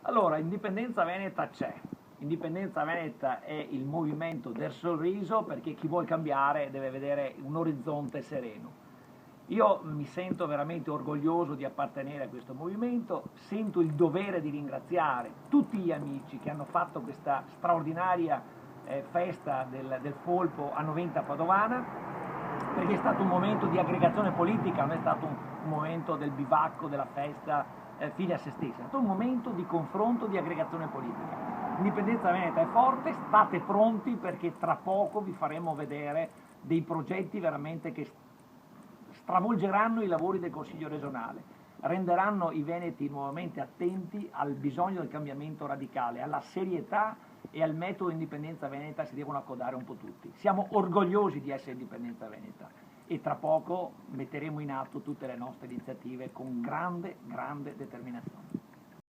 Allora, Indipendenza Veneta c'è. Indipendenza Veneta è il movimento del sorriso perché chi vuole cambiare deve vedere un orizzonte sereno. Io mi sento veramente orgoglioso di appartenere a questo movimento, sento il dovere di ringraziare tutti gli amici che hanno fatto questa straordinaria festa del Folpo a Noventa Padovana, perché è stato un momento di aggregazione politica, non è stato un momento del bivacco, della festa fine a se stessa, è stato un momento di confronto, di aggregazione politica. Indipendenza Veneta è forte, state pronti perché tra poco vi faremo vedere dei progetti veramente che stravolgeranno i lavori del Consiglio regionale, renderanno i veneti nuovamente attenti al bisogno del cambiamento radicale, alla serietà e al metodo Indipendenza Veneta si devono accodare un po' tutti. Siamo orgogliosi di essere Indipendenza Veneta e tra poco metteremo in atto tutte le nostre iniziative con grande determinazione.